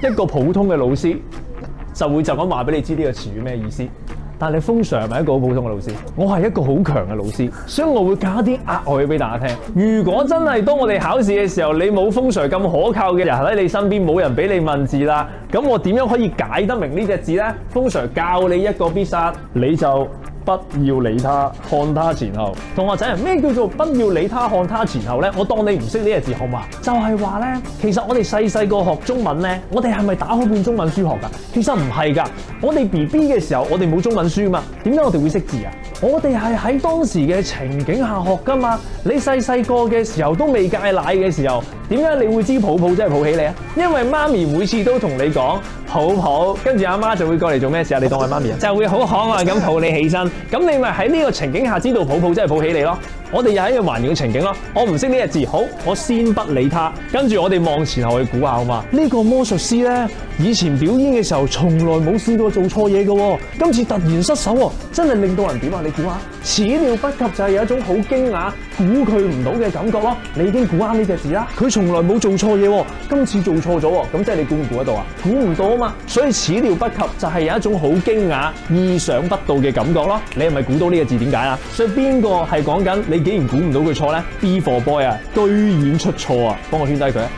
一個普通嘅老師就會就咁話俾你知呢個詞語咩意思。但係風 Sir 係咪一個好普通嘅老師？我係一個好強嘅老師，所以我會加啲額外俾大家聽。如果真係當我哋考試嘅時候，你冇風 Sir 咁可靠嘅人喺你身邊，冇人俾你問字啦，咁我點樣可以解得明呢隻字呢？風 Sir 教你一個必殺，你就不要理他，看他前後。同學仔，咩叫做不要理他，看他前後呢？我當你唔識呢隻字好嘛？就係話呢，其實我哋細個學中文呢，我哋係咪打開本中文書學㗎？其實唔係㗎，我哋 BB 嘅時候，我哋冇中文書嘛，點解我哋會識字啊？我哋係喺當時嘅情景下學㗎嘛。你細個嘅時候都未戒奶嘅時候，點解你會知抱抱真係抱起你啊？因為媽咪每次都同你講抱抱，跟住阿媽就會過嚟做咩事啊？你當係媽咪啊？就會好可愛咁抱你起身，咁你咪喺呢個情景下知道抱抱真係抱起你咯。我哋又喺一個還原嘅情景咯。我唔識呢個字，好，我先不理他，跟住我哋望前後去估下好嘛？呢個魔術師咧，以前表演嘅時候從來冇試過做錯嘢嘅喎，今次突然失手喎，真係令到人點啊？你估下，始料不及就係有一種好驚訝、估佢唔到嘅感覺咯。你已經估啱呢隻字啦，佢從來冇做錯嘢喎，今次做錯咗喎，咁即係你估唔估得到啊？估唔到啊嘛，所以始料不及就係有一種好驚訝、意想不到嘅感覺咯。你係咪估到呢個字點解啊？所以邊個係講緊你竟然估唔到佢錯咧？B for boy 啊，居然出錯啊！幫我圈低佢啊！